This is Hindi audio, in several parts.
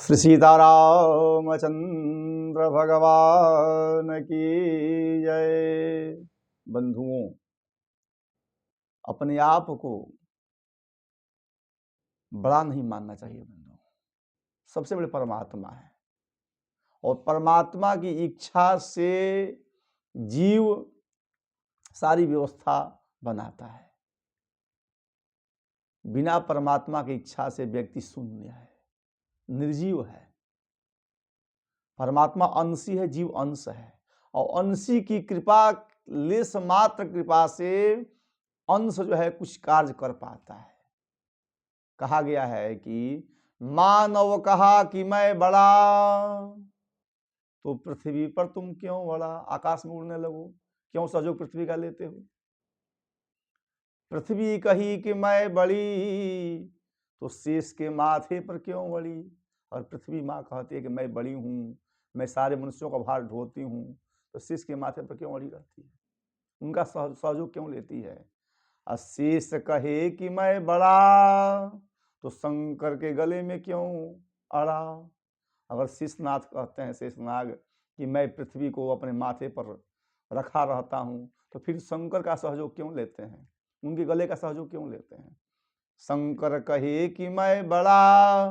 श्री सीतारामचंद्र भगवान की जय। बंधुओं, अपने आप को बड़ा नहीं मानना चाहिए। बंधुओं, सबसे बड़े परमात्मा है और परमात्मा की इच्छा से जीव सारी व्यवस्था बनाता है। बिना परमात्मा की इच्छा से व्यक्ति शून्य है, निर्जीव है। परमात्मा अंशी है, जीव अंश है और अंशी की कृपा, लेस मात्र कृपा से अंश जो है कुछ कार्य कर पाता है। कहा गया है कि मानव कहा कि मैं बड़ा, तो पृथ्वी पर तुम क्यों बड़ा, आकाश में उड़ने लगो, क्यों सहयोग पृथ्वी का लेते हो। पृथ्वी कही कि मैं बड़ी, तो शेष के माथे पर क्यों बड़ी। और पृथ्वी माँ कहती है कि मैं बड़ी हूँ, मैं सारे मनुष्यों का भार ढोती हूँ, तो शेष के माथे पर क्यों बड़ी रहती है, उनका सहयोग क्यों लेती है। शेष कहे कि मैं बड़ा, तो शंकर के गले में क्यों अड़ा। अगर शेषनाथ कहते हैं, शेषनाग, कि मैं पृथ्वी को अपने माथे पर रखा रहता हूँ, तो फिर शंकर का सहयोग क्यों लेते हैं, उनके गले का सहयोग क्यों लेते हैं। शंकर कहे कि मैं बड़ा,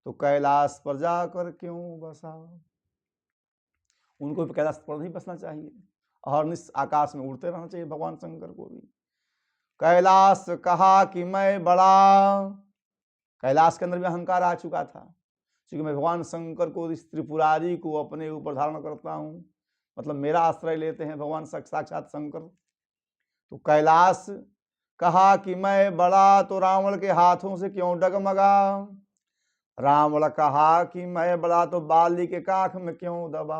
तो कैलाश पर जाकर क्यों बसा। उनको भी कैलाश पर नहीं बसना चाहिए, अहरनिश आकाश में उड़ते रहना चाहिए भगवान शंकर को भी। कैलाश कहा कि मैं बड़ा, कैलाश के अंदर भी अहंकार आ चुका था, क्योंकि मैं भगवान शंकर को, इस त्रिपुरारी को अपने ऊपर धारण करता हूँ, मतलब मेरा आश्रय लेते हैं भगवान साक्षात शंकर। तो कैलाश कहा कि मैं बड़ा, तो रावण के हाथों से क्यों डगमगा। रावण कहा कि मैं बड़ा, तो बाली के काख में क्यों दबा।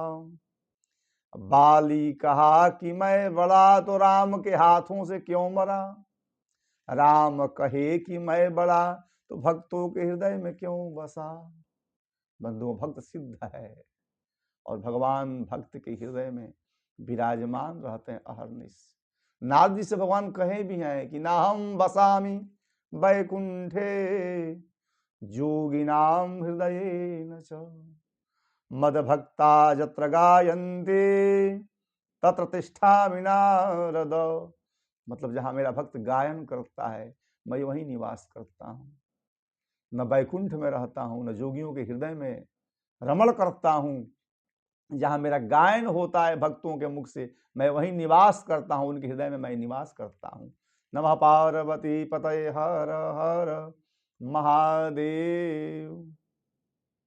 बाली कहा कि मैं बड़ा, तो राम के हाथों से क्यों मरा। राम कहे कि मैं बड़ा, तो भक्तों के हृदय में क्यों बसा। बंधुओं, भक्त सिद्ध है और भगवान भक्त के हृदय में विराजमान रहते हैं अहरनिश। नारद जी से भगवान कहे भी हैं कि ना हम बसामी वैकुंठे जोगिनाम हृदय न च मद भक्ता जत्र गायन्ते तत्र तिष्ठामि नारद। मतलब जहां मेरा भक्त गायन करता है, मैं वहीं निवास करता हूँ। न वैकुंठ में रहता हूँ, न जोगियों के हृदय में रमण करता हूँ। जहां मेरा गायन होता है भक्तों के मुख से, मैं वहीं निवास करता हूँ, उनके हृदय में मैं निवास करता हूँ। नमः पार्वती पतये हर हर महादेव।